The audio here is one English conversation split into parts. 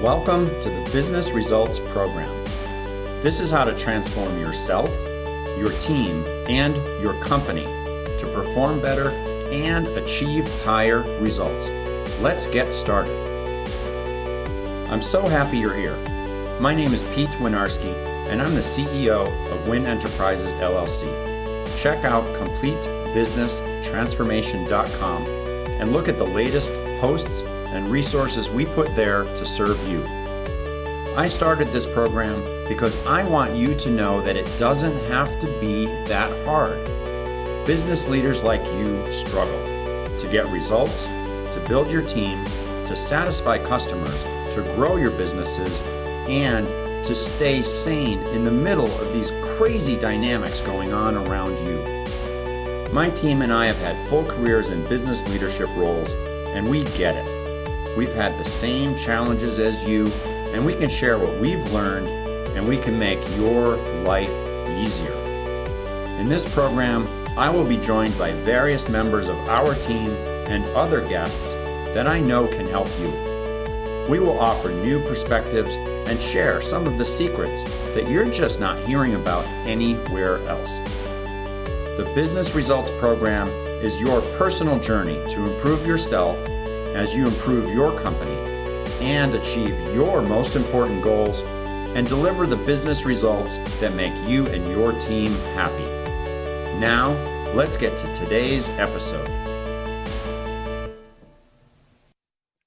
Welcome to the Business Results Program. This is how to transform yourself, your team, and your company to perform better and achieve higher results. Let's get started. I'm so happy you're here. My name is Pete Winiarski, and I'm the CEO of Win Enterprises, LLC. Check out CompleteBusinessTransformation.com and look at the latest posts and resources we put there to serve you. I started this program because I want you to know that it doesn't have to be that hard. Business leaders like you struggle to get results, to build your team, to satisfy customers, to grow your businesses, and to stay sane in the middle of these crazy dynamics going on around you. My team and I have had full careers in business leadership roles, and we get it. We've had the same challenges as you, and we can share what we've learned, and we can make your life easier. In this program, I will be joined by various members of our team and other guests that I know can help you. We will offer new perspectives and share some of the secrets that you're just not hearing about anywhere else. The Business Results Program is your personal journey to improve yourself as you improve your company and achieve your most important goals and deliver the business results that make you and your team happy. Now, let's get to today's episode.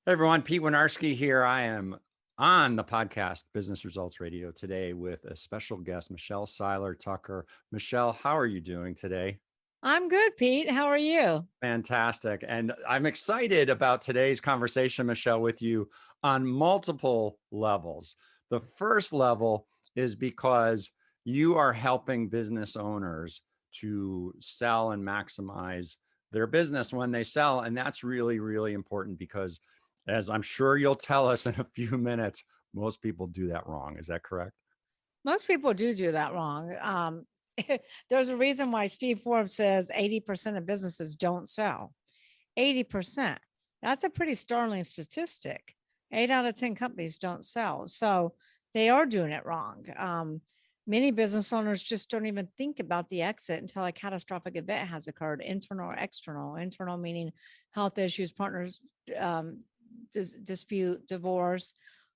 Hey everyone, Pete Winiarski here. I am on the podcast Business Results Radio today with a special guest, Michelle Seiler Tucker. Michelle, how are you doing today? I'm good, Pete. How are you? Fantastic. And I'm excited about today's conversation, Michelle, with you on multiple levels. The first level is because you are helping business owners to sell and maximize their business when they sell. And that's really, really important because, as I'm sure you'll tell us in a few minutes, most people do that wrong. Is that correct? Most people do that wrong. There's a reason why Steve Forbes says 80% of businesses don't sell. 80%. That's a pretty startling statistic. 8 out of 10 companies don't sell. So they are doing it wrong. Many business owners just don't even think about the exit until a catastrophic event has occurred, internal or external. Internal meaning health issues, partners dispute, divorce,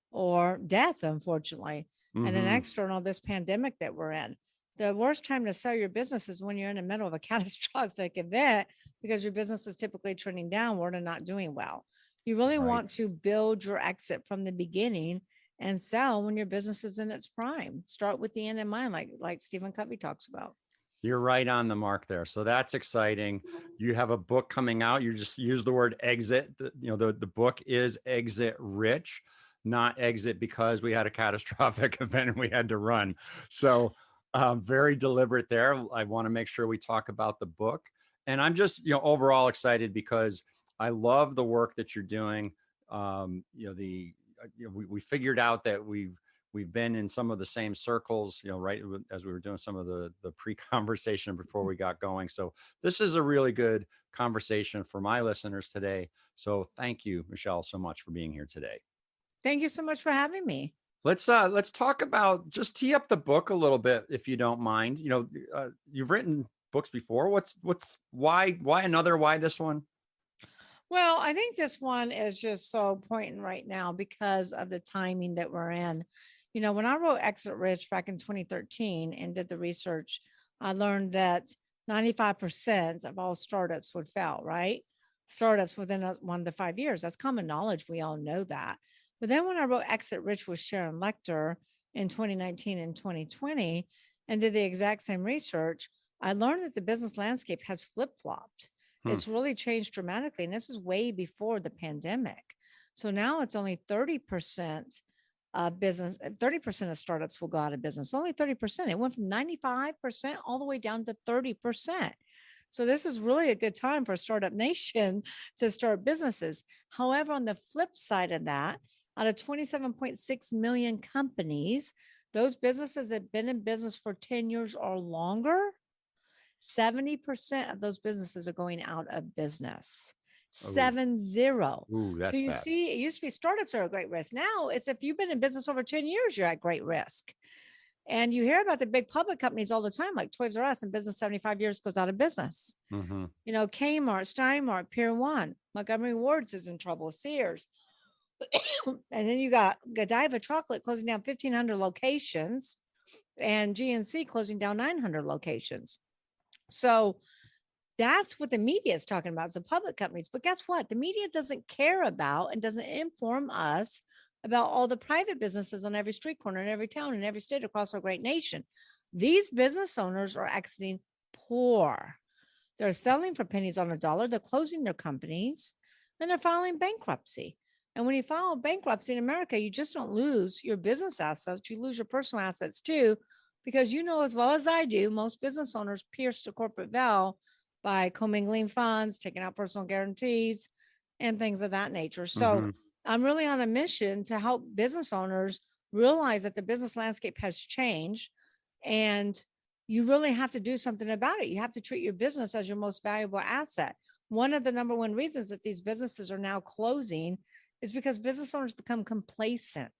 or death, unfortunately. And then external, this pandemic that we're in. The worst time to sell your business is when you're in the middle of a catastrophic event because your business is typically trending downward and not doing well. You really want to build your exit from the beginning and sell when your business is in its prime. Start with the end in mind, like Stephen Covey talks about. You're right on the mark there. So that's exciting. You have a book coming out. You just use the word exit. The book is Exit Rich, not exit because we had a catastrophic event and we had to run. So very deliberate there. I want to make sure we talk about the book. And I'm just, overall excited because I love the work that you're doing. We figured out that we've been in some of the same circles, right as we were doing some of the pre-conversation before we got going. So this is a really good conversation for my listeners today. So thank you, Michelle, so much for being here today. Thank you so much for having me. Let's talk about, just tee up the book a little bit, if you don't mind. You've written books before. Why this one? Well, I think this one is just so poignant right now because of the timing that we're in. When I wrote Exit Rich back in 2013 and did the research, I learned that 95% of all startups would fail, right? Startups within 1 to 5 years. That's common knowledge. We all know that. But then when I wrote Exit Rich with Sharon Lechter in 2019 and 2020 and did the exact same research, I learned that the business landscape has flip-flopped. It's really changed dramatically. And this is way before the pandemic. So now it's only 30% of business, 30% of startups will go out of business. Only 30%. It went from 95% all the way down to 30%. So this is really a good time for Startup Nation to start businesses. However, on the flip side of that, out of 27.6 million companies, those businesses that have been in business for 10 years or longer, 70% of those businesses are going out of business. Oh, 70. ooh, So that's you bad. see, it used to be startups are a great risk. Now it's if you've been in business over 10 years, you're at great risk. And you hear about the big public companies all the time, like Toys R Us in business 75 years goes out of business. Mm-hmm. Kmart, Steinmart, Pier 1, Montgomery Wards is in trouble, Sears. And then you got Godiva Chocolate closing down 1,500 locations and GNC closing down 900 locations. So that's what the media is talking about, is the public companies. But guess what? The media doesn't care about and doesn't inform us about all the private businesses on every street corner in every town in every state across our great nation. These business owners are exiting poor. They're selling for pennies on a dollar. They're closing their companies and they're filing bankruptcy. And when you file bankruptcy in America, you just don't lose your business assets, you lose your personal assets too, because you know as well as I do, most business owners pierce the corporate veil by commingling funds, taking out personal guarantees, and things of that nature. So Mm-hmm. I'm really on a mission to help business owners realize that the business landscape has changed and you really have to do something about it. You have to treat your business as your most valuable asset. One of the number one reasons that these businesses are now closing is because business owners become complacent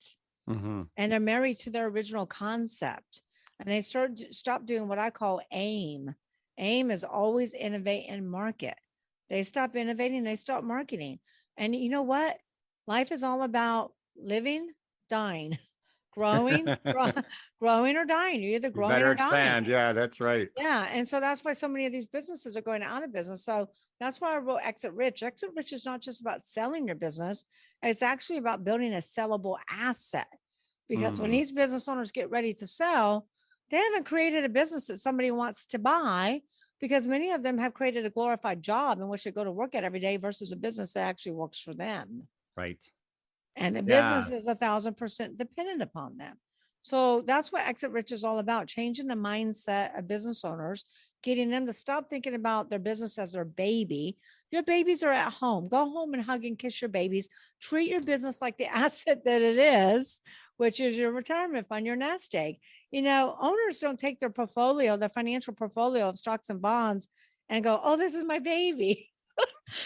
Mm-hmm. and they're married to their original concept. And they stop doing what I call AIM. AIM is always innovate and market. They stop innovating, they stop marketing. And you know what? Life is all about living, dying, growing, growing or dying. You're either You growing better or dying. expand. Yeah, that's right. Yeah. And so that's why so many of these businesses are going out of business. So that's why I wrote Exit Rich. Exit Rich is not just about selling your business, it's actually about building a sellable asset. Because when Mm, these business owners get ready to sell, they haven't created a business that somebody wants to buy because many of them have created a glorified job in which they go to work at every day versus a business that actually works for them. right. And the Yeah. business is 1,000% dependent upon them. So that's what Exit Rich is all about, changing the mindset of business owners, getting them to stop thinking about their business as their baby. Your babies are at home. Go home and hug and kiss your babies. Treat your business like the asset that it is, which is your retirement fund, your nest egg. Owners don't take their portfolio, their financial portfolio of stocks and bonds and go, oh, this is my baby.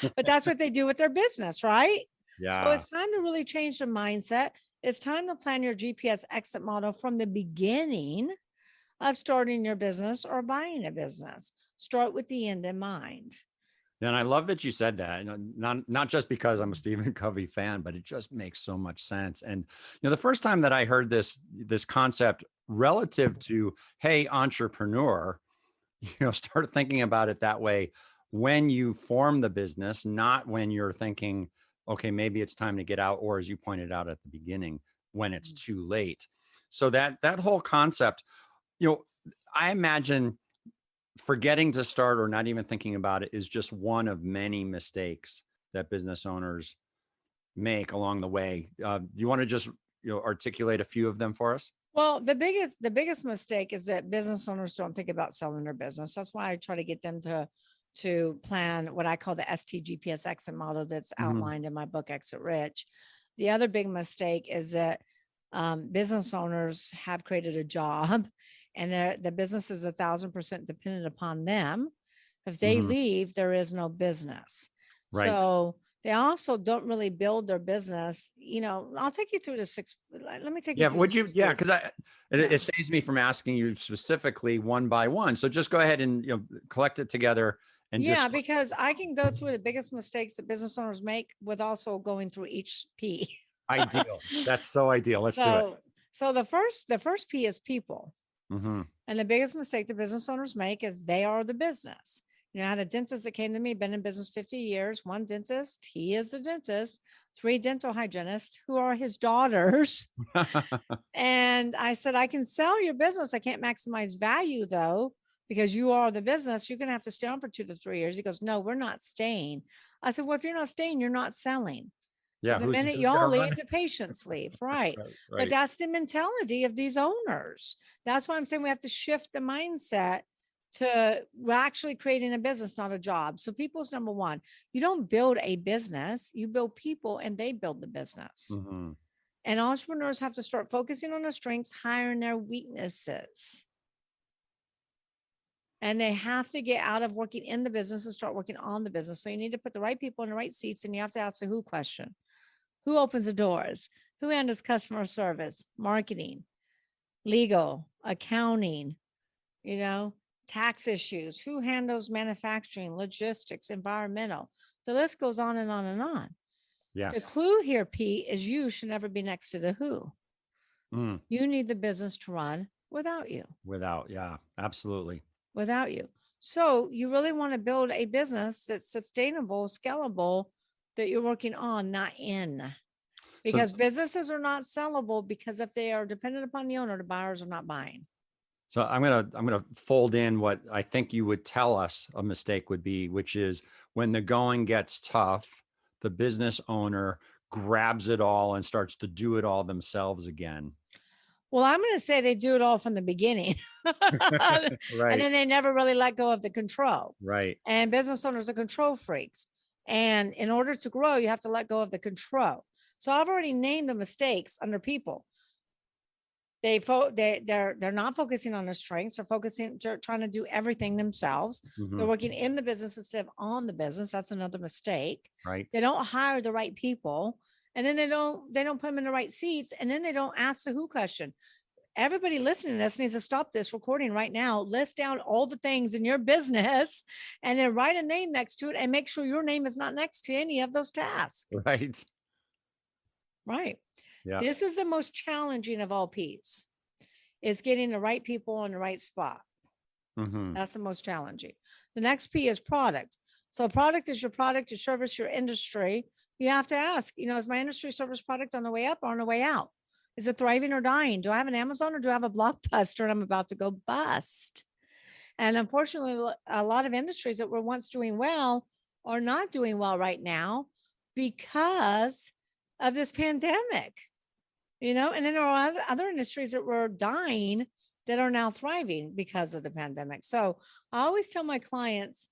But that's what they do with their business, right? So Yeah. it's time to really change the mindset. It's time to plan your GPS exit model from the beginning of starting your business or buying a business. Start with the end in mind. And I love that you said that. Not just because I'm a Stephen Covey fan, but it just makes so much sense. And the first time that I heard this concept relative to, hey, entrepreneur, start thinking about it that way when you form the business, not when you're thinking, okay, maybe it's time to get out, or as you pointed out at the beginning, when it's too late. So that whole concept, I imagine forgetting to start or not even thinking about it is just one of many mistakes that business owners make along the way. Do you want to just articulate a few of them for us? Well, the biggest mistake is that business owners don't think about selling their business. That's why I try to get them to plan what I call the STGPS exit model that's Mhm. outlined in my book Exit Rich. The other big mistake is that business owners have created a job and the business is 1,000% dependent upon them. If they Mhm. leave, there is no business. Right. So they also don't really build their business. I'll take you through the six. Let me take you Yeah. through the Would you? six Yeah. P's. Because it Yeah. saves me from asking you specifically one by one. So just go ahead and collect it together and Yeah, just because I can go through the biggest mistakes that business owners make with also going through each P. ideal. That's so ideal. Let's do it. So the first P is people. Hmm. And the biggest mistake the business owners make is they are the business. I had a dentist that came to me, been in business 50 years, one dentist, he is the dentist, three dental hygienists who are his daughters. And I said, I can sell your business. I can't maximize value though, because you are the business. You're going to have to stay on for 2 to 3 years. He goes, no, we're not staying. I said, well, if you're not staying, you're not selling. Yeah. Because the Who's minute who's gonna y'all run leave, it? the patients leave. Right. Right. But Right. that's the mentality of these owners. That's why I'm saying we have to shift the mindset to we're actually creating a business, not a job. So people's number one. You don't build a business, you build people and they build the business. Hmm. And entrepreneurs have to start focusing on their strengths, hiring their weaknesses. and they have to get out of working in the business and start working on the business. So you need to put the right people in the right seats, and you have to ask the who question. Who opens the doors? Who handles customer service, marketing, legal, accounting, tax issues? Who handles manufacturing, logistics, environmental? The list goes on and on and on. Yes. The clue here, Pete, is you should never be next to the who. Mm. You need the business to run without you. Yeah, absolutely. Without you. So you really want to build a business that's sustainable, scalable, that you're working on, not in. Because businesses are not sellable, because if they are dependent upon the owner, the buyers are not buying. So I'm gonna fold in what I think you would tell us a mistake would be, which is when the going gets tough, the business owner grabs it all and starts to do it all themselves again. Well, I'm going to say they do it all from the beginning. And then they never really let go of the control. Right. And business owners are control freaks. And in order to grow, you have to let go of the control. So I've already named the mistakes under people. They're not focusing on their strengths. They're trying to do everything themselves. Mhm. They're working in the business instead of on the business. That's another mistake. Right. They don't hire the right people, and then they don't put them in the right seats, and then they don't ask the who question. Everybody listening to this needs to stop this recording right now. List down all the things in your business, and then write a name next to it, and make sure your name is not next to any of those tasks. Right. Right. Yeah. This is the most challenging of all P's, is getting the right people in the right spot. Mm-hmm. That's the most challenging. The next P is product. So product is your product, your service, your industry. You have to ask, is my industry service product on the way up or on the way out? Is it thriving or dying? Do I have an Amazon or do I have a Blockbuster and I'm about to go bust? And unfortunately, a lot of industries that were once doing well are not doing well right now because of this pandemic, and then there are other industries that were dying that are now thriving because of the pandemic. So I always tell my clients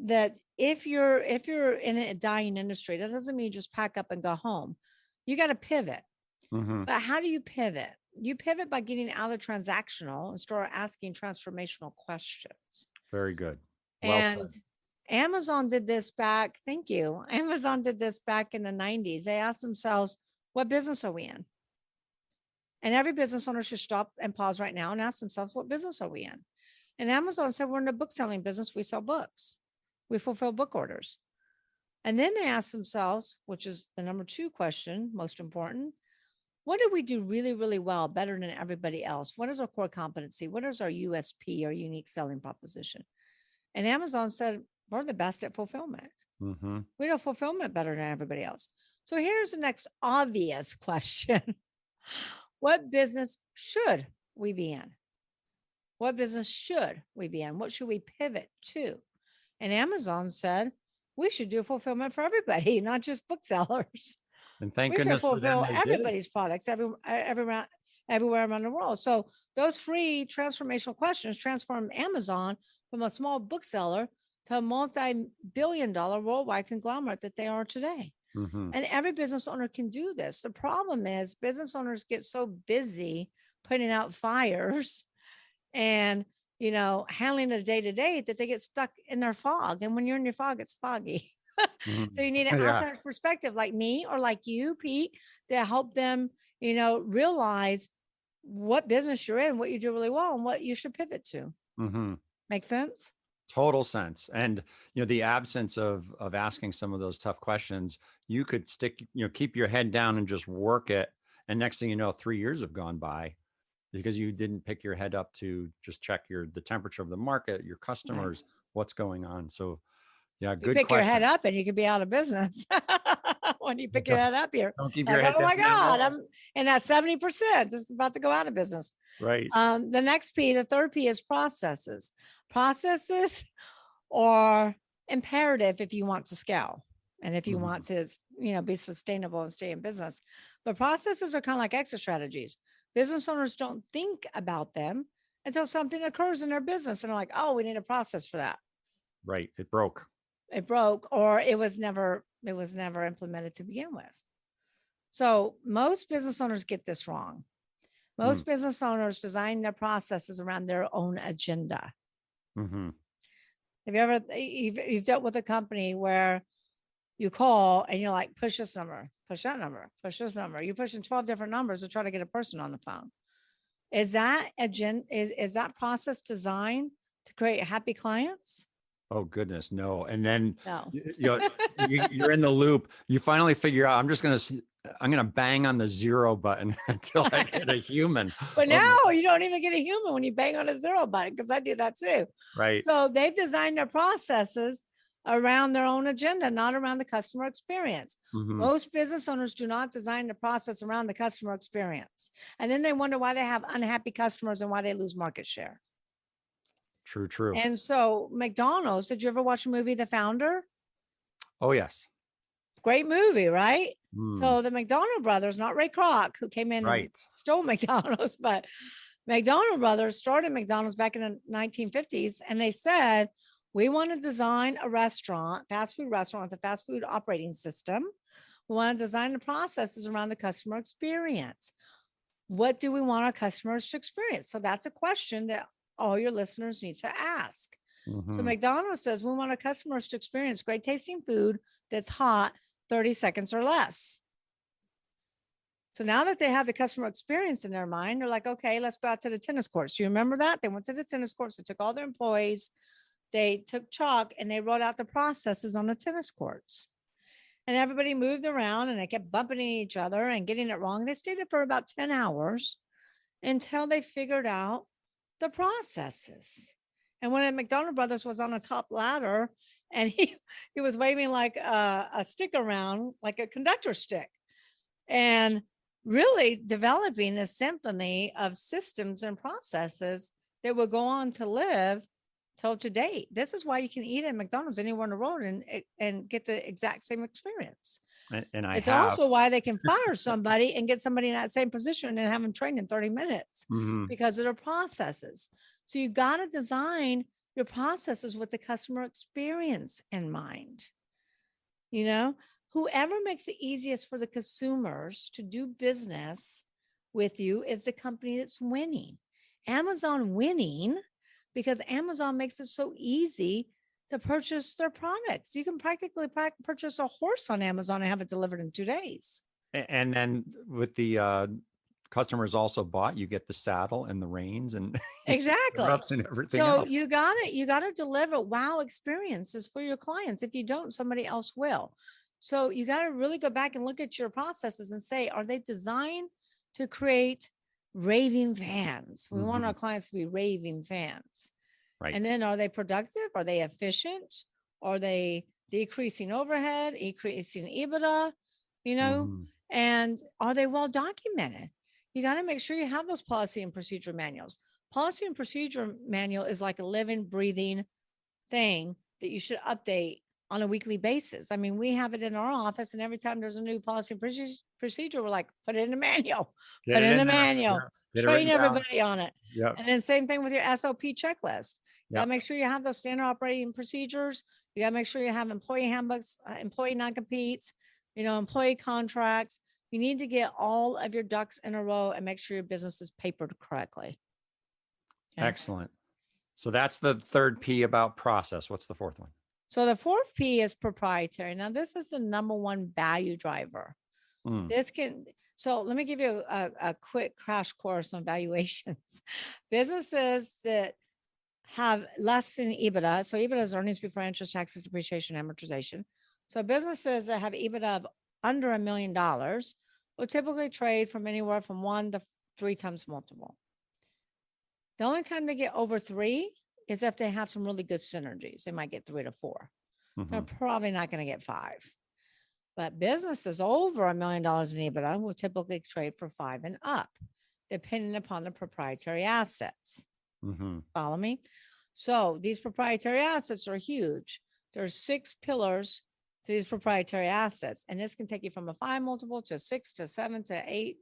that if you're in a dying industry, that doesn't mean just pack up and go home. You got to pivot. Mm-hmm. But how do you pivot? You pivot by getting out of transactional and start asking transformational questions. Very good. Well and said. Amazon did this back. Thank you. Amazon did this back in the 90s. They asked themselves, what business are we in? And every business owner should stop and pause right now and ask themselves, what business are we in? And Amazon said, we're in the book selling business. We sell books. We fulfill book orders. And then they asked themselves, which is the number 2 question, most important, what do we do really, really well, better than everybody else? What is our core competency? What is our USP, our unique selling proposition? And Amazon said, we're the best at fulfillment. Mm-hmm. We do fulfillment better than everybody else. So here's the next obvious question. What business should we be in? What business should we be in? What should we pivot to? And Amazon said, we should do fulfillment for everybody, not just booksellers. And thank we goodness should fulfill for them everybody's products everywhere around the world. So those 3 transformational questions transformed Amazon from a small bookseller to a multi-billion-dollar worldwide conglomerate that they are today. Mm-hmm. And every business owner can do this. The problem is business owners get so busy putting out fires and, handling the day-to-day that they get stuck in their fog. And when you're in your fog, it's foggy. Mm-hmm. So you need an outside perspective like me or like you, Pete, to help them, realize what business you're in, what you do really well, and what you should pivot to. Mm-hmm. Make sense? Total sense. And, the absence of asking some of those tough questions, you could keep your head down and just work it. And next thing you know, 3 years have gone by because you didn't pick your head up to just check the temperature of the market, your customers, what's going on. So yeah, good question. You pick your head up and you could be out of business. When you pick your head up, you're don't keep your head down. Oh my God, I'm in that 70%. It's about to go out of business. Right. The next P, the third P is processes. Processes are imperative if you want to scale and if you want to, be sustainable and stay in business. But processes are kind of like exit strategies. Business owners don't think about them until something occurs in their business and they're like, oh, we need a process for that. Right. It broke, or it was never implemented to begin with. So most business owners get this wrong. Most business owners design their processes around their own agenda. Mhm. Have you ever, you've dealt with a company where you call and you're like, push this number, push that number, push this number. You're pushing 12 different numbers to try to get a person on the phone. Is that is that process designed to create happy clients? Oh goodness, no. And then No. you're in the loop. You finally figure out, I'm gonna bang on the 0 button until I get a human. But Oh my now God. you don't even get a human when you bang on a 0 button, because I do that too. Right. So they've designed their processes around their own agenda, not around the customer experience. Mhm. Most business owners do not design the process around the customer experience. And then they wonder why they have unhappy customers and why they lose market share. True, true. And so McDonald's, did you ever watch the movie The Founder? Oh yes. Great movie, right? Mm, So the McDonald brothers, not Ray Kroc, who came in and right. stole McDonald's, but McDonald brothers started McDonald's back in the 1950s. And they said, we want to design a restaurant, fast food restaurant with a fast food operating system. We want to design the processes around the customer experience. What do we want our customers to experience? So that's a question that all your listeners need to ask. So Mhm. McDonald's says we want our customers to experience great tasting food that's hot 30 seconds or less. So now that they have the customer experience in their mind, they're like, okay, let's go out to the tennis courts. Do you remember that? They went to the tennis courts, they took all their employees, they took chalk and they wrote out the processes on the tennis courts. And everybody moved around and they kept bumping into each other and getting it wrong. They stayed there for about 10 hours until they figured out the processes. And when McDonald Brothers was on the top ladder and he was waving like a stick around, like a conductor stick, and really developing this symphony of systems and processes that will go on to live till today. This is why you can eat at McDonald's anywhere in the world and get the exact same experience. And I It's have. also why they can fire somebody and get somebody in that same position and have them trained in 30 minutes Mhm. because of their processes. So you got to design your processes with the customer experience in mind. You know, whoever makes it easiest for the consumers to do business with you is the company that's winning. Amazon winning because Amazon makes it so easy to purchase their products. You can practically purchase a horse on Amazon and have it delivered in 2 days. And then with the customers also bought, you get the saddle and the reins and Exactly. stirrups and everything So else. you gotta deliver wow experiences for your clients. If you don't, somebody else will. So you got to really go back and look at your processes and say, are they designed to create raving fans? We want our clients to be raving fans. Right. And then are they productive? Are they efficient? Are they decreasing overhead, increasing EBITDA? You know, Mhm. and are they well documented? You got to make sure you have those policy and procedure manuals. Policy and procedure manual is like a living, breathing thing that you should update on a weekly basis. I mean, we have it in our office, and every time there's a new policy and procedure, we're like, put it in the manual, Get it in there. manual, Yeah. Get it train written down. everybody on it. Yeah. And then same thing with your SOP checklist. You Yeah. gotta make sure you have those standard operating procedures. You gotta make sure you have employee handbooks, employee non-competes, employee contracts. You need to get all of your ducks in a row and make sure your business is papered correctly. Okay. Excellent. So that's the third P about process. What's the fourth one? So the fourth P is proprietary. Now, this is the number one value driver. Mm. So let me give you a quick crash course on valuations. Businesses that have less than EBITDA. So EBITDA is earnings before interest, taxes, depreciation, amortization. So businesses that have EBITDA of under $1 million will typically trade from anywhere from 1 to 3 times multiple. The only time they get over 3 is if they have some really good synergies. They might get 3 to 4. They're probably not going to get 5. But businesses over $1 million in EBITDA will typically trade for 5 and up, depending upon the proprietary assets. Follow me? So these proprietary assets are huge. There's 6 pillars to these proprietary assets. And this can take you from a 5 multiple to 6 to 7 to 8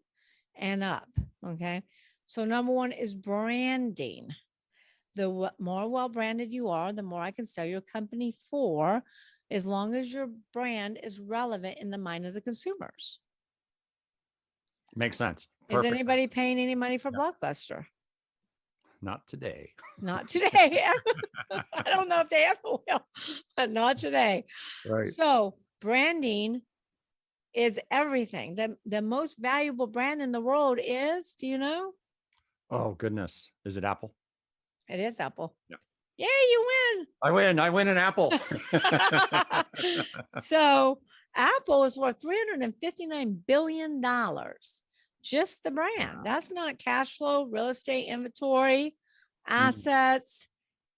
and up. Okay. So number 1 is branding. The more well-branded you are, the more I can sell your company for, as long as your brand is relevant in the mind of the consumers. Makes sense. Is anybody paying any money for Blockbuster? Not today. Not today. Not today. Right. So branding is everything. The most valuable brand in the world is, do you know? Oh goodness. Is it Apple? It is Apple. Yeah. Yeah, you win. I win an Apple. So Apple is worth $359 billion. Just the brand. Wow. That's not cash flow, real estate inventory, assets,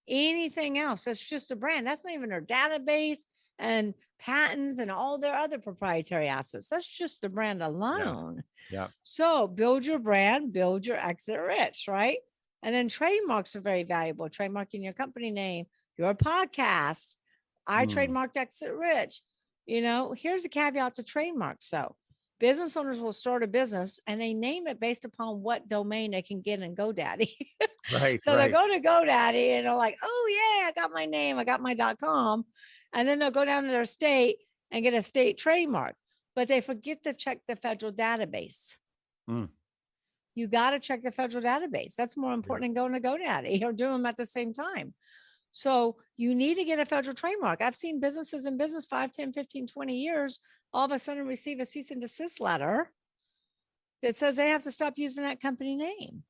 anything else. That's just a brand. That's not even their database and patents and all their other proprietary assets. That's just the brand alone. Yeah. So build your brand, build your exit rich, right? And then trademarks are very valuable. Trademarking your company name, your podcast. I trademarked Exit Rich. You know, here's a caveat to trademarks. So business owners will start a business and they name it based upon what domain they can get in GoDaddy. Right. So right. they go to GoDaddy and they're like, oh yeah, I got my name, I got my .com. And then they'll go down to their state and get a state trademark, but they forget to check the federal database. You got to check the federal database. That's more important than going to GoDaddy or doing them at the same time. So you need to get a federal trademark. I've seen businesses in business 5, 10, 15, 20 years, all of a sudden receive a cease and desist letter that says they have to stop using that company name.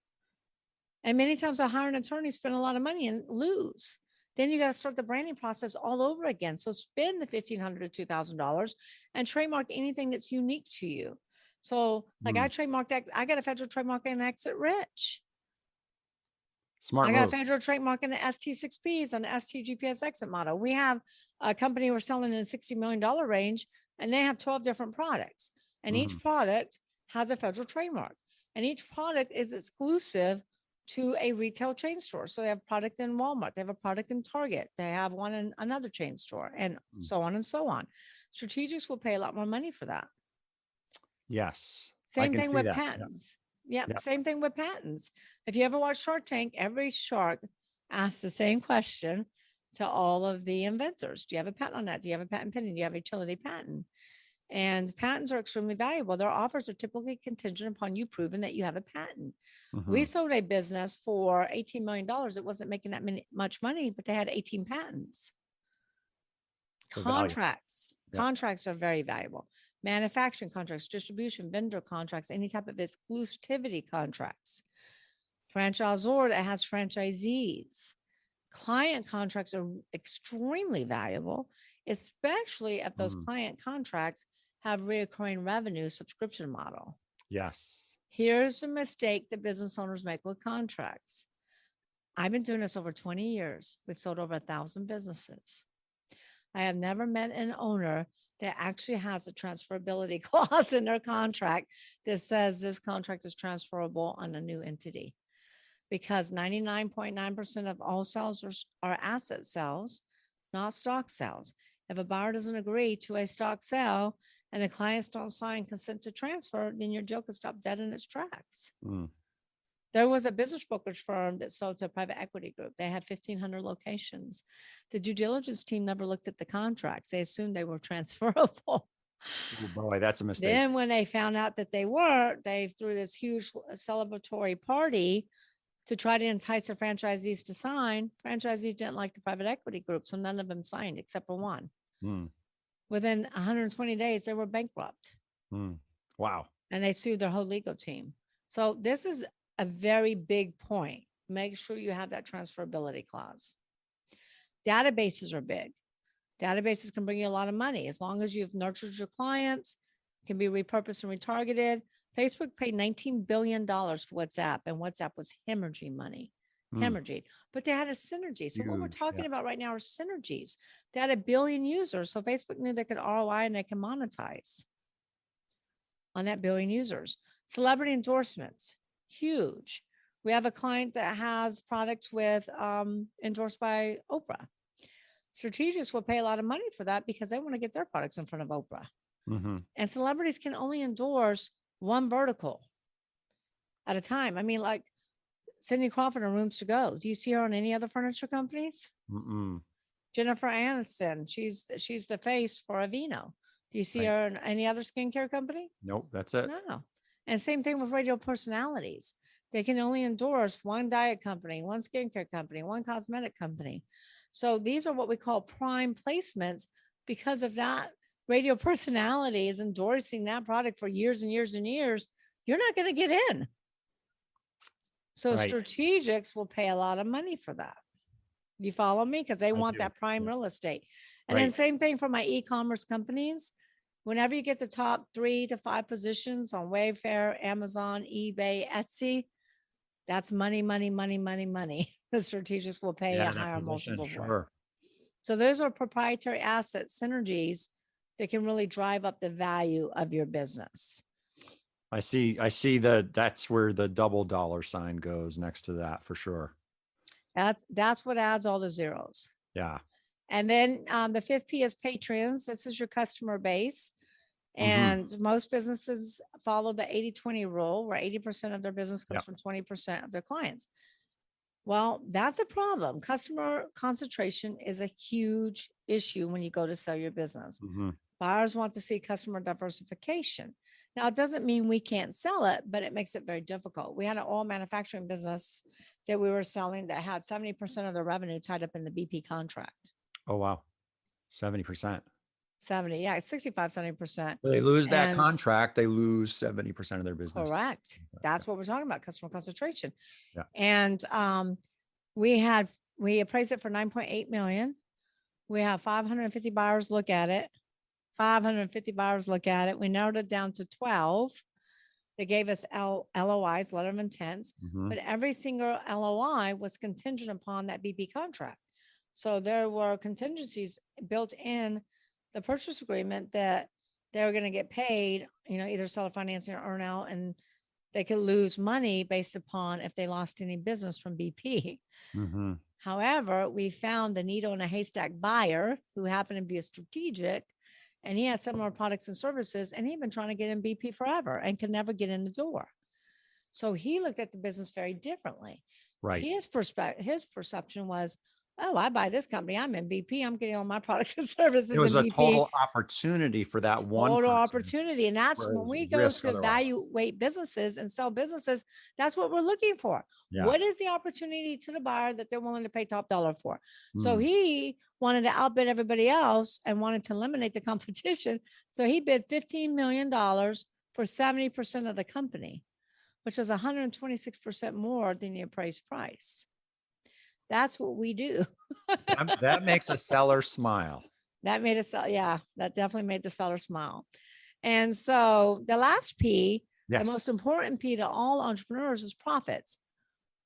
And many times they'll hire an attorney, spend a lot of money and lose. Then you got to start the branding process all over again. So spend the $1,500 to $2,000 and trademark anything that's unique to you. So like I trademarked, I got a federal trademark in Exit Rich. Smart I got move. a federal trademark in the ST6Ps on the ST GPS exit model. We have a company we're selling in the $60 million range, and they have 12 different products. And each product has a federal trademark. And each product is exclusive to a retail chain store. So they have product in Walmart, they have a product in Target, they have one in another chain store, and so on and so on. Strategics will pay a lot more money for that. Yes. Same thing with patents. Yeah. Yeah. Same thing with patents. If you ever watch Shark Tank, every shark asks the same question to all of the inventors. Do you have a patent on that? Do you have a patent pending? Do you have a utility patent? And patents are extremely valuable. Their offers are typically contingent upon you proving that you have a patent. We sold a business for $18 million. It wasn't making that much money, but they had 18 patents. Contracts. Contracts are very valuable. Manufacturing contracts, distribution, vendor contracts, any type of exclusivity contracts. Franchisor that has franchisees. Client contracts are extremely valuable, especially if those client contracts have recurring revenue subscription model. Yes. Here's the mistake that business owners make with contracts. I've been doing this over 20 years. We've sold over 1,000 businesses. I have never met an owner that actually has a transferability clause in their contract that says this contract is transferable on a new entity. Because 99.9% of all sales are asset sales, not stock sales. If a buyer doesn't agree to a stock sale and the clients don't sign consent to transfer, then your deal could stop dead in its tracks. There was a business brokerage firm that sold to a private equity group. They had 1,500 locations. The due diligence team never looked at the contracts. They assumed they were transferable. Oh boy, that's a mistake. Then when they found out that they weren't, they threw this huge celebratory party to try to entice their franchisees to sign. Franchisees didn't like the private equity group, so none of them signed except for one. Within 120 days, they were bankrupt. Wow. And they sued their whole legal team. So this is a very big point. Make sure you have that transferability clause. Databases are big. Databases can bring you a lot of money as long as you've nurtured your clients, can be repurposed and retargeted. Facebook paid $19 billion for WhatsApp, and WhatsApp was hemorrhaging money, hemorrhaging. But they had a synergy. So what we're talking about right now are synergies. They had 1 billion users. So Facebook knew they could ROI and they can monetize on that 1 billion users. Celebrity endorsements, huge. We have a client that has products with endorsed by Oprah. Strategists will pay a lot of money for that because they want to get their products in front of Oprah. And celebrities can only endorse one vertical at a time. I mean, like Cindy Crawford on Rooms to Go. Do you see her on any other furniture companies? Jennifer Aniston, she's the face for Aveeno. Do you see her in any other skincare company? Nope, that's it. No. And same thing with radio personalities. They can only endorse one diet company, one skincare company, one cosmetic company. So these are what we call prime placements because of that. Radio personality is endorsing that product for years and years and years. You're not going to get in. So Right. strategics will pay a lot of money for that. You follow me? Because they want do. that prime Yeah. real estate. And then Right. same thing for my e-commerce companies. Whenever you get the top 3 to 5 positions on Wayfair, Amazon, eBay, Etsy, that's money, money, money, money, money. The strategics will pay Yeah, a that higher position, multiple for it. sure. So those are proprietary asset synergies that can really drive up the value of your business. I see that's where the double dollar sign goes next to that for sure. That's what adds all the zeros. Yeah. And then the 5th P is patrons. This is your customer base. And most businesses follow the 80-20 rule, where 80% of their business comes Yep. from 20% of their clients. Well, that's a problem. Customer concentration is a huge issue when you go to sell your business. Buyers want to see customer diversification. Now, it doesn't mean we can't sell it, but it makes it very difficult. We had an oil manufacturing business that we were selling that had 70% of their revenue tied up in the BP contract. Oh, wow. 70%. 70, yeah, 65, 70%. They lose that And- contract, they lose 70% of their business. Correct. That's what we're talking about, customer concentration. Yeah. And we appraised it for 9.8 million. We have 550 buyers look at it. 550 buyers look at it. We narrowed it down to 12. They gave us LOIs, letter of intents, but every single LOI was contingent upon that BP contract. So there were contingencies built in the purchase agreement that they were going to get paid, either seller financing or earn out, and they could lose money based upon if they lost any business from BP. However, we found the needle in a haystack buyer who happened to be a strategic, and he has similar products and services, and he'd been trying to get in BP forever and could never get in the door. So he looked at the business very differently. Right. His perception was, oh, I buy this company, I'm in BP, I'm getting all my products and services. It was in a BP. total opportunity for that one Total person. opportunity. And that's whereas when we go risk to otherwise. evaluate businesses and sell businesses, that's what we're looking for. Yeah. What is the opportunity to the buyer that they're willing to pay top dollar for? So Mm. he wanted to outbid everybody else and wanted to eliminate the competition. So he bid $15 million for 70% of the company, which is 126% more than the appraised price. That's what we do. That makes a seller smile. That made us, yeah, that definitely made the seller smile. And so the last P, Yes. the most important P to all entrepreneurs is profits.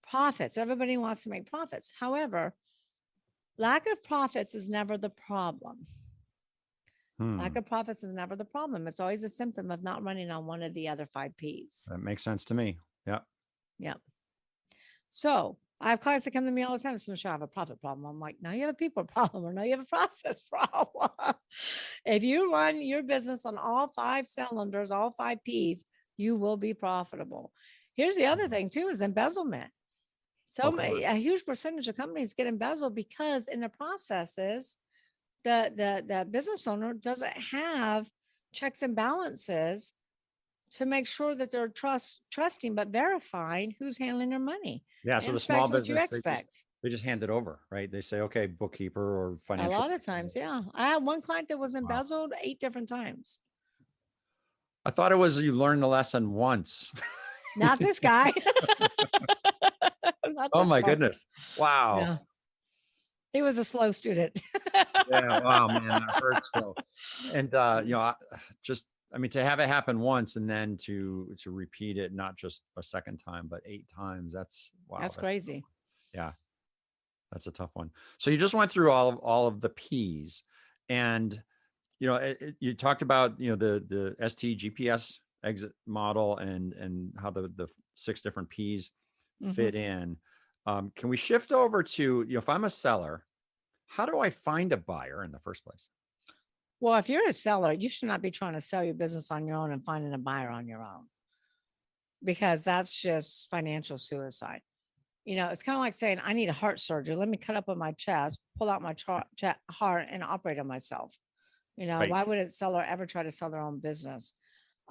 Profits. Everybody wants to make profits. However, lack of profits is never the problem. Lack of profits is never the problem. It's always a symptom of not running on one of the other 5 Ps. That makes sense to me. Yep. Yep. So I have clients that come to me all the time. So Michelle, I have a profit problem. I'm like, no, you have a people problem, or no, you have a process problem. If you run your business on all 5 cylinders, all 5 Ps, you will be profitable. Here's the other thing too, is embezzlement. So a huge percentage of companies get embezzled because in the processes, the business owner doesn't have checks and balances to make sure that they're trusting, but verifying who's handling their money. Yeah. So the small Inspect what you business, expect. they just hand it over, right? They say, okay, bookkeeper or A financial. lot of times, yeah. I had one client that was embezzled 8 different times. I thought it was you learned the lesson once. Not this guy. Not Oh this my guy. goodness. Wow. Yeah. He was a slow student. Yeah. Wow, man, that hurts though. And I mean, to have it happen once and then to repeat it, not just a second time, but 8 times. That's wow. That's crazy. Yeah. That's a tough one. So you just went through all of the P's, and you talked about the ST GPS exit model and how the 6 different P's fit in. Can we shift over to, if I'm a seller, how do I find a buyer in the first place? Well, if you're a seller, you should not be trying to sell your business on your own and finding a buyer on your own, because that's just financial suicide. It's kind of like saying, I need a heart surgery. Let me cut up on my chest, pull out my heart and operate on myself. Right. Why would a seller ever try to sell their own business?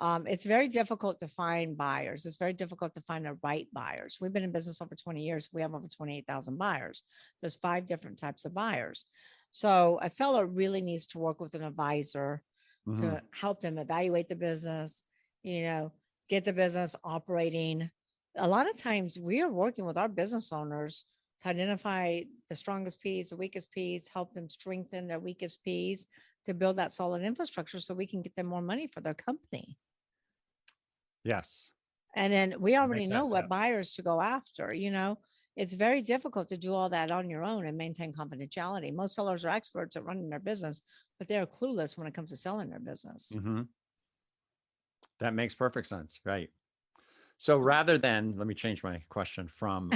It's very difficult to find buyers. It's very difficult to find the right buyers. We've been in business over 20 years. We have over 28,000 buyers. There's 5 different types of buyers. So a seller really needs to work with an advisor Mhm. to help them evaluate the business, you know, get the business operating. A lot of times we are working with our business owners to identify the strongest piece, the weakest piece, help them strengthen their weakest piece to build that solid infrastructure so we can get them more money for their company. Yes. And then we That already makes know sense. what Yeah. buyers to go after, It's very difficult to do all that on your own and maintain confidentiality. Most sellers are experts at running their business, but they're clueless when it comes to selling their business. Mhm. That makes perfect sense. Right. So rather than, let me change my question from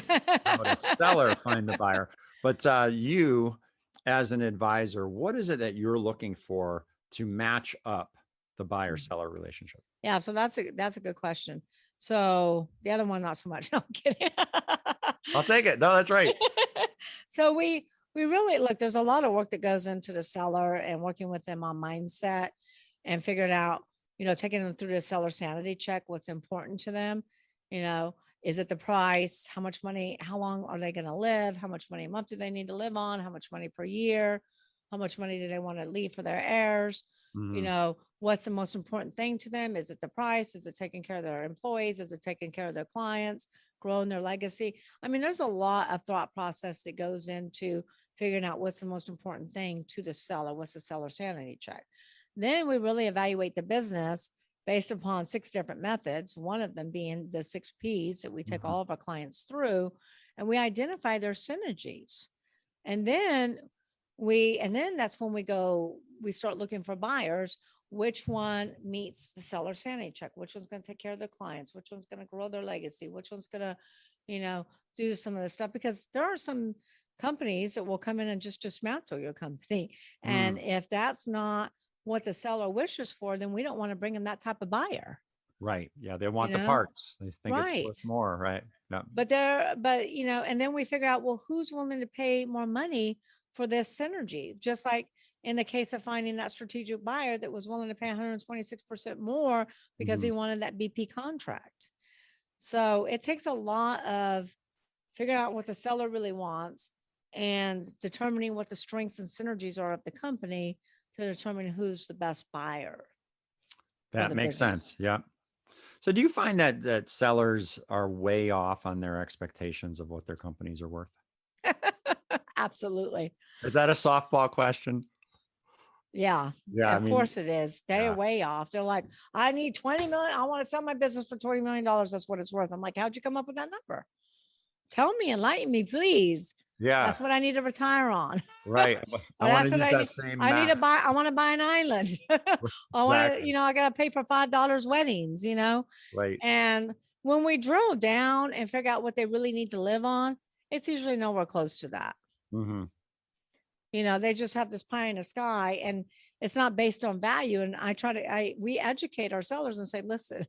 how would a seller find the buyer, but you as an advisor, what is it that you're looking for to match up the buyer seller relationship? Yeah, so that's a good question. So the other one, not so much. No, I'm kidding. I'll take it. No, that's right. So we really look, there's a lot of work that goes into the seller and working with them on mindset and figuring out, taking them through the seller sanity check, what's important to them. You know, is it the price? How much money, how long are they going to live? How much money a month do they need to live on? How much money per year? How much money do they want to leave for their heirs? Mhm. What's the most important thing to them? Is it the price? Is it taking care of their employees? Is it taking care of their clients, growing their legacy? I mean, there's a lot of thought process that goes into figuring out what's the most important thing to the seller. What's the seller sanity check? Then we really evaluate the business based upon 6 different methods, one of them being the 6 P's that we take Mhm. all of our clients through, and we identify their synergies. And then that's when we start looking for buyers. Which one meets the seller sanity check? Which one's going to take care of their clients? Which one's going to grow their legacy? Which one's going to, do some of the stuff? Because there are some companies that will come in and just dismantle your company. And Mm. if that's not what the seller wishes for, then we don't want to bring in that type of buyer, Right. Yeah. They you want the know? parts. They think it's Right. worth more. Right. Yeah. And then we figure out, well, who's willing to pay more money for this synergy? Just like in the case of finding that strategic buyer that was willing to pay 126% more because Mhm. he wanted that BP contract. So it takes a lot of figuring out what the seller really wants and determining what the strengths and synergies are of the company to determine who's the best buyer for That the makes business. sense. Yeah. So do you find that sellers are way off on their expectations of what their companies are worth? Absolutely. Is that a softball question? Yeah, Yeah. I of mean, course it is. They're yeah. way off. They're like, I need 20 million. I want to sell my business for $20 million. That's what it's worth. I'm like, how'd you come up with that number? Tell me, enlighten me, please. Yeah. That's what I need to retire on. Right. I Or want to that's what use I that need. same I need math. to buy, I want to buy an island. I want to, Exactly. I got to pay for $5 weddings. Right. And when we drill down and figure out what they really need to live on, it's usually nowhere close to that. Hmm. They just have this pie in the sky and it's not based on value. And we educate our sellers and say, listen,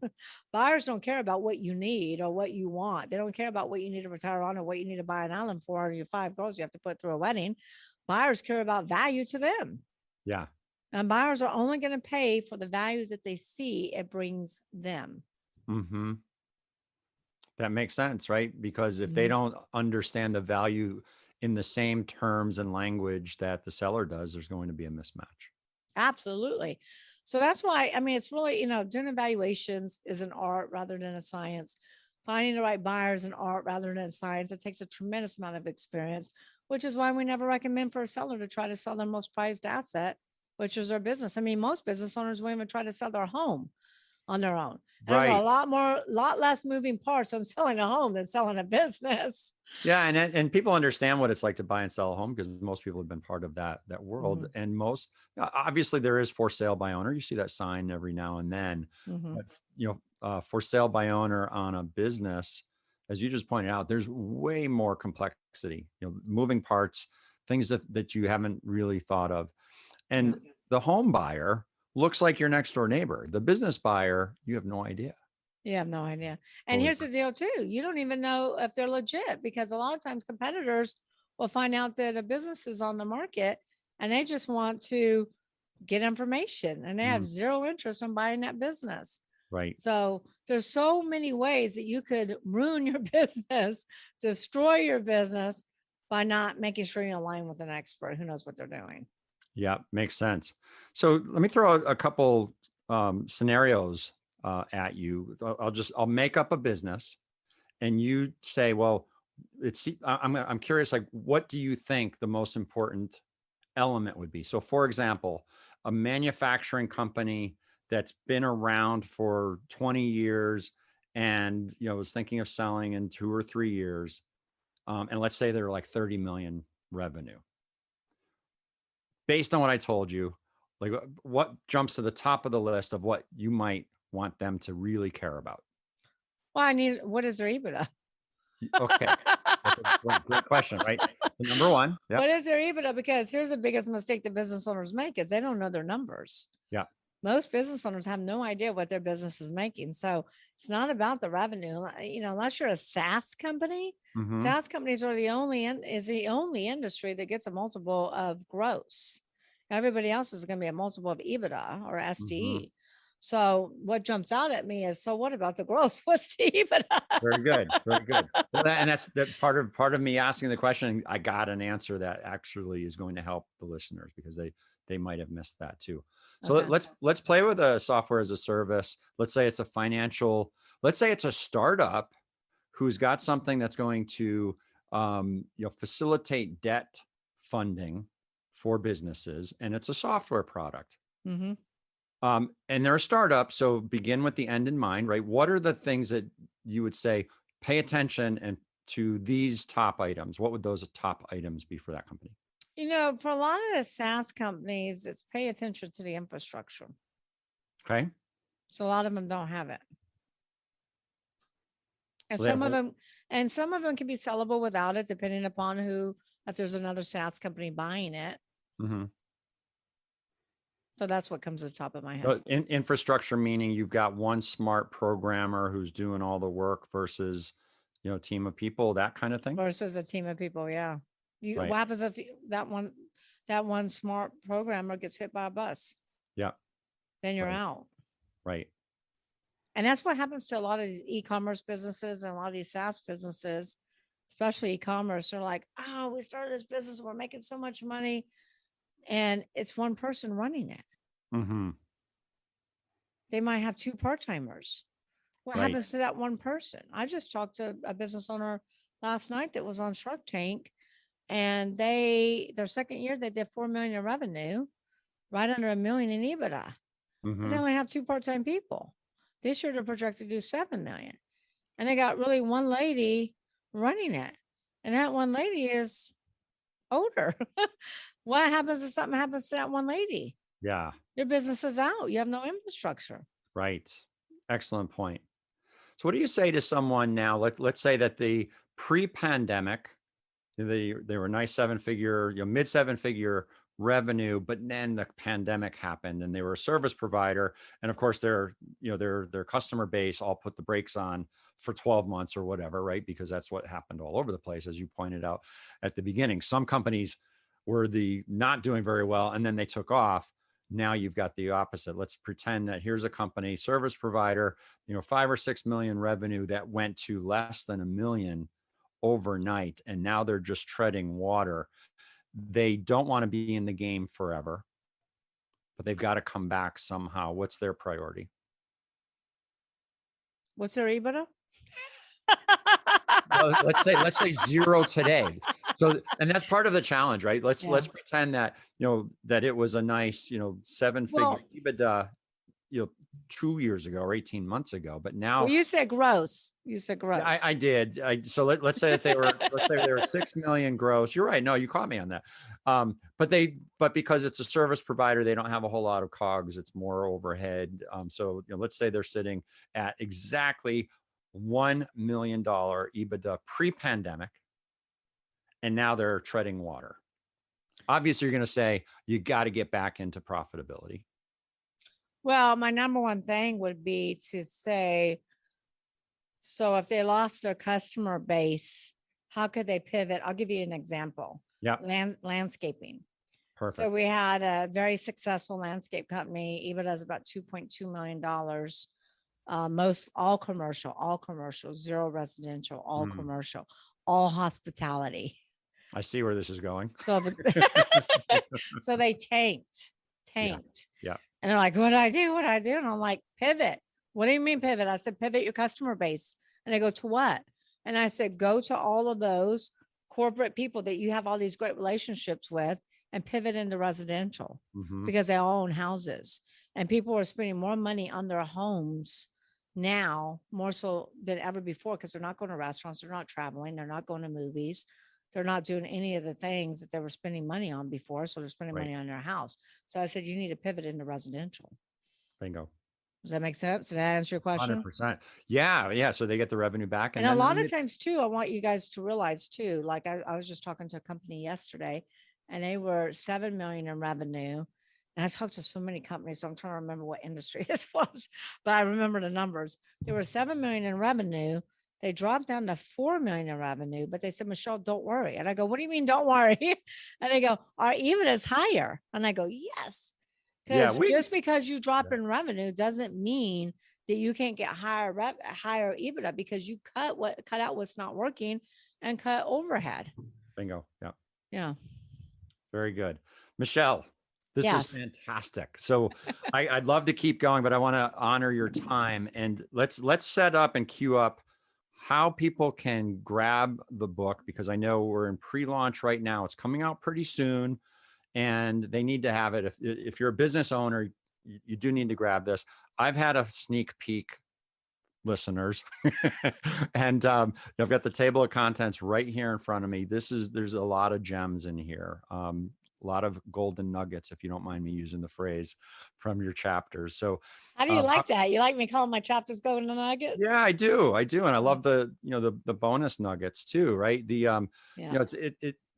buyers don't care about what you need or what you want. They don't care about what you need to retire on or what you need to buy an island for, or your 5 girls you have to put through a wedding. Buyers care about value to them. Yeah. And buyers are only going to pay for the value that they see it brings them. Hmm. That makes sense, right? Because if they Mhm. don't understand the value in the same terms and language that the seller does, there's going to be a mismatch. Absolutely. So that's why, I mean, it's really, doing evaluations is an art rather than a science. Finding the right buyers is an art rather than science. It takes a tremendous amount of experience, which is why we never recommend for a seller to try to sell their most prized asset, which is their business. I mean, most business owners won't even try to sell their home on their own. And there's a Right. lot less moving parts on selling a home than selling a business. Yeah, and people understand what it's like to buy and sell a home because most people have been part of that world. Mhm, And most obviously there is for sale by owner. You see that sign every now and then, mhm. but for sale by owner on a business, as you just pointed out, there's way more complexity. Moving parts, things that you haven't really thought of, Yeah. and the home buyer looks like your next door neighbor. The business buyer, you have no idea. You have no idea. And Totally here's the deal too. You don't even know if they're legit because a lot of times competitors will find out that a business is on the market and they just want to get information and they have different. zero interest in buying that business. Right. So there's so many ways that you could ruin your business, destroy your business by not making sure you align with an expert who knows what they're doing. Yeah, makes sense. So let me throw out a couple scenarios at you. I'll make up a business, and you say, well, I'm curious, like, what do you think the most important element would be? So, for example, a manufacturing company that's been around for 20 years and was thinking of selling in 2 or 3 years, and let's say they're like 30 million revenue. Based on what I told you, like, what jumps to the top of the list of what you might want them to really care about? Well, what is their EBITDA? Okay, that's a great question, right? Number one, yeah, What is their EBITDA? Because here's the biggest mistake the business owners make is they don't know their numbers. yeah, Most business owners have no idea what their business is making. So it's not about the revenue. Unless you're a SaaS company, mm-hmm. SaaS companies are the only industry that gets a multiple of gross. Everybody else is going to be a multiple of EBITDA or SDE. Mm-hmm. So what jumps out at me is, so what about the growth? What's the EBITDA? Very good, very good. Well, that's part of me asking the question. I got an answer that actually is going to help the listeners because they might have missed that too. So Okay. let's play with a software as a service. Let's say it's let's say it's a startup who's got something that's going to facilitate debt funding for businesses, and it's a software product. Mm-hmm. And they're a startup, so begin with the end in mind, right? What are the things that you would say, pay attention and to these top items? What would those top items be for that company? For a lot of the SaaS companies, it's pay attention to the infrastructure. Okay. So a lot of them don't have it. And So some of them can be sellable without it, depending upon if there's another SaaS company buying it. Mm-hmm. So that's what comes to the top of my head. So infrastructure, meaning you've got one smart programmer who's doing all the work versus, a team of people, that kind of thing. Versus a team of people. Yeah. Right. What happens if that one smart programmer gets hit by a bus? Yeah. Then you're Right. out. Right. And that's what happens to a lot of these e-commerce businesses and a lot of these SaaS businesses, especially e-commerce. They're like, oh, we started this business. We're making so much money. And it's one person running it. Mm-hmm. They might have two part-timers. What Right. happens to that one person? I just talked to a business owner last night that was on Shark Tank, and their second year, they did 4 million in revenue, right under $1 million in EBITDA. But Mm-hmm. they only have two part-time people. This year they're projected to do 7 million. And they got really one lady running it. And that one lady is older. What happens if something happens to that one lady? Yeah. Your business is out. You have no infrastructure. Right. Excellent point. So what do you say to someone now? Let's say that the pre-pandemic, they were nice seven-figure, mid seven-figure revenue, but then the pandemic happened and they were a service provider. And of course their customer base all put the brakes on for 12 months or whatever, right? Because that's what happened all over the place, as you pointed out at the beginning. Some companies were not doing very well and then they took off. Now you've got the opposite. Let's pretend that here's a company, service provider, 5 or 6 million revenue that went to less than $1 million overnight. And now they're just treading water. They don't want to be in the game forever, but they've got to come back somehow. What's their priority? What's their EBITDA? Well, let's say zero today. So, and that's part of the challenge, right? Let's pretend that, that it was a nice, 7-figure EBITDA, 2 years ago or 18 months ago, but now. Well, you said gross. I did. So let's say that they were 6 million gross. You're right. No, you caught me on that. But because it's a service provider, they don't have a whole lot of COGS. It's more overhead. So let's say they're sitting at exactly $1 million EBITDA pre-pandemic, and now they're treading water. Obviously, you're going to say you got to get back into profitability. Well, my number one thing would be to say, so if they lost their customer base, how could they pivot? I'll give you an example. Yeah. Landscaping. Perfect. So we had a very successful landscape company. EBITDA is about $2.2 million. all commercial, zero residential, all Mm, commercial, all hospitality. I see where this is going. So so they tanked, Yeah. tanked. Yeah. And they're like, what do I do? What do I do? And I'm like, pivot. What do you mean pivot? I said, pivot your customer base. And they go, to what? And I said, go to all of those corporate people that you have all these great relationships with and pivot into residential Mhm. because they all own houses. And people are spending more money on their homes now, more so than ever before, because they're not going to restaurants, they're not traveling, they're not going to movies, they're not doing any of the things that they were spending money on before. So they're spending Right. money on their house. So I said, you need to pivot into residential. Bingo. Does that make sense? Did I answer your question? 100%. Yeah. Yeah. So they get the revenue back. And a then lot they- of times too, I want you guys to realize too, like I was just talking to a company yesterday and they were 7 million in revenue. And I talked to so many companies, so I'm trying to remember what industry this was, but I remember the numbers. There were 7 million in revenue. They dropped down to 4 million in revenue, but they said, Michelle, don't worry. And I go, what do you mean, don't worry? And they go, our even is higher. And I go, yes. yeah, Because we, just because you drop Yeah. in revenue doesn't mean that you can't get higher EBITDA because you cut out what's not working and cut overhead. bingo. Yeah. Yeah. Very good. Michelle, this is Yes. fantastic. So I'd love to keep going, but I want to honor your time and let's set up and queue up how people can grab the book because I know we're in pre-launch right now. It's coming out pretty soon and they need to have it. If you're a business owner, you do need to grab this. I've had a sneak peek, listeners, and I've got the table of contents right here in front of me. There's a lot of gems in here. A lot of golden nuggets, if you don't mind me using the phrase, from your chapters. So How do you like that? You like me calling my chapters golden nuggets? yeah, I do. And I love the bonus nuggets too, right? Yeah.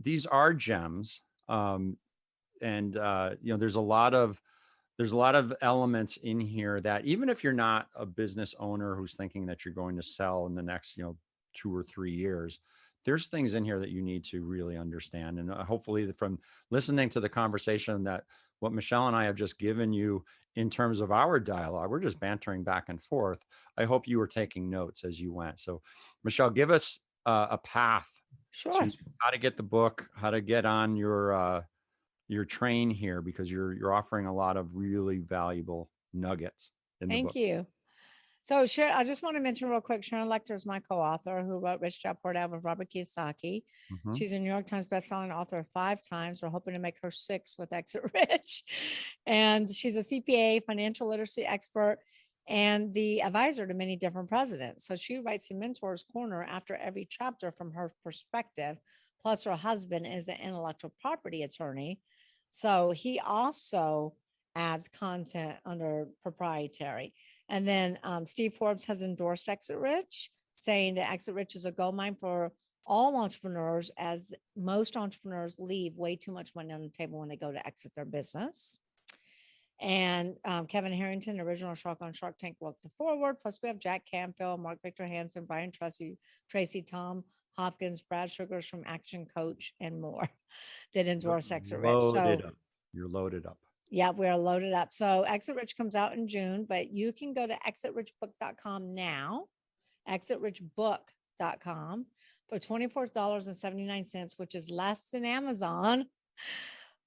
These are gems. And there's a lot of elements in here that even if you're not a business owner who's thinking that you're going to sell in the next 2 or 3 years, there's things in here that you need to really understand. And hopefully from listening to the conversation that what Michelle and I have just given you in terms of our dialogue, we're just bantering back and forth. I hope you were taking notes as you went. So Michelle, give us a path Sure. to how to get the book, how to get on your train here, because you're offering a lot of really valuable nuggets in the book. Thank you. So Sharon, I just want to mention real quick, Sharon Lecter is my co-author who wrote Rich Dad Poor Dad with Robert Kiyosaki. Mhm. She's a New York Times bestselling author 5 times. We're hoping to make her 6 with Exit Rich. And she's a CPA, financial literacy expert, and the advisor to many different presidents. So she writes the Mentor's Corner after every chapter from her perspective. Plus her husband is an intellectual property attorney. So he also adds content under proprietary. And then Steve Forbes has endorsed Exit Rich, saying that Exit Rich is a gold mine for all entrepreneurs, as most entrepreneurs leave way too much money on the table when they go to exit their business. And Kevin Harrington, original Shark on Shark Tank, walked the forward. Plus, we have Jack Canfield, Mark Victor Hansen, Brian Tracy, Tom Hopkins, Brad Sugars from Action Coach, and more that endorse Exit Rich. So You're loaded up. yeah, we're loaded up. So Exit Rich comes out in June, but you can go to exitrichbook.com now, exitrichbook.com for $24.79, which is less than Amazon.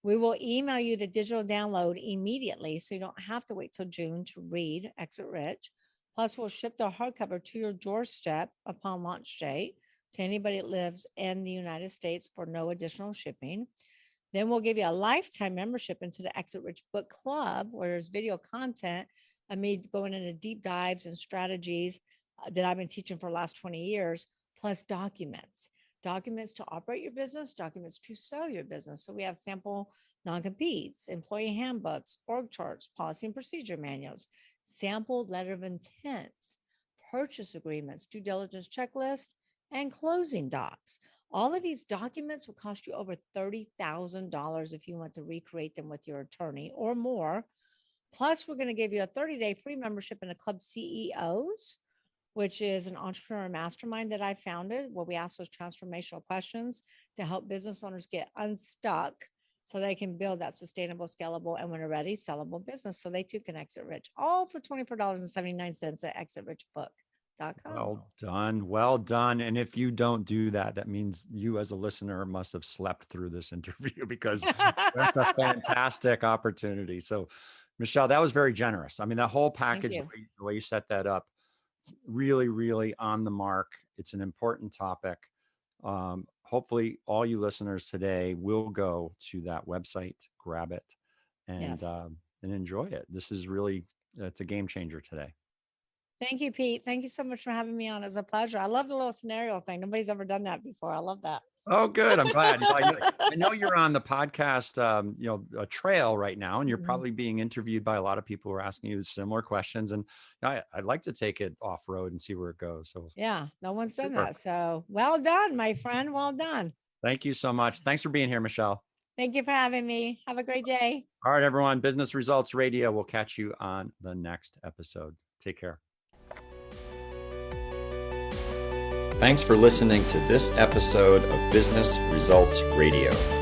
We will email you the digital download immediately, so you don't have to wait till June to read Exit Rich. Plus, we'll ship the hardcover to your doorstep upon launch date to anybody that lives in the United States for no additional shipping. Then we'll give you a lifetime membership into the Exit Rich Book Club, where there's video content of me going into deep dives and strategies that I've been teaching for the last 20 years, plus documents to operate your business, documents to sell your business. So we have sample non-competes, employee handbooks, org charts, policy and procedure manuals, sample letter of intent, purchase agreements, due diligence checklist, and closing docs. All of these documents will cost you over $30,000 if you want to recreate them with your attorney or more. Plus, we're going to give you a 30-day free membership in a Club CEOs, which is an entrepreneur mastermind that I founded, where we ask those transformational questions to help business owners get unstuck so they can build that sustainable, scalable, and when they're ready, sellable business. So they too can exit rich, all for $24.79 at exitrichbook.com. Well done. Well done. And if you don't do that, that means you as a listener must have slept through this interview because that's a fantastic opportunity. So, Michelle, that was very generous. I mean, that whole package, you. the way you set that up, really, really on the mark. It's an important topic. Hopefully all you listeners today will go to that website, grab it, and enjoy it. This is really, it's a game changer today. Thank you, Pete. Thank you so much for having me on. It's a pleasure. I love the little scenario thing. Nobody's ever done that before. I love that. Oh, good. I'm glad. I know you're on the podcast, a trail right now, and you're probably being interviewed by a lot of people who are asking you similar questions. And I'd like to take it off road and see where it goes. So yeah, no one's done that. So well done, my friend. Well done. Thank you so much. Thanks for being here, Michelle. Thank you for having me. Have a great day. All right, everyone. Business Results Radio. We'll catch you on the next episode. Take care. Thanks for listening to this episode of Business Results Radio.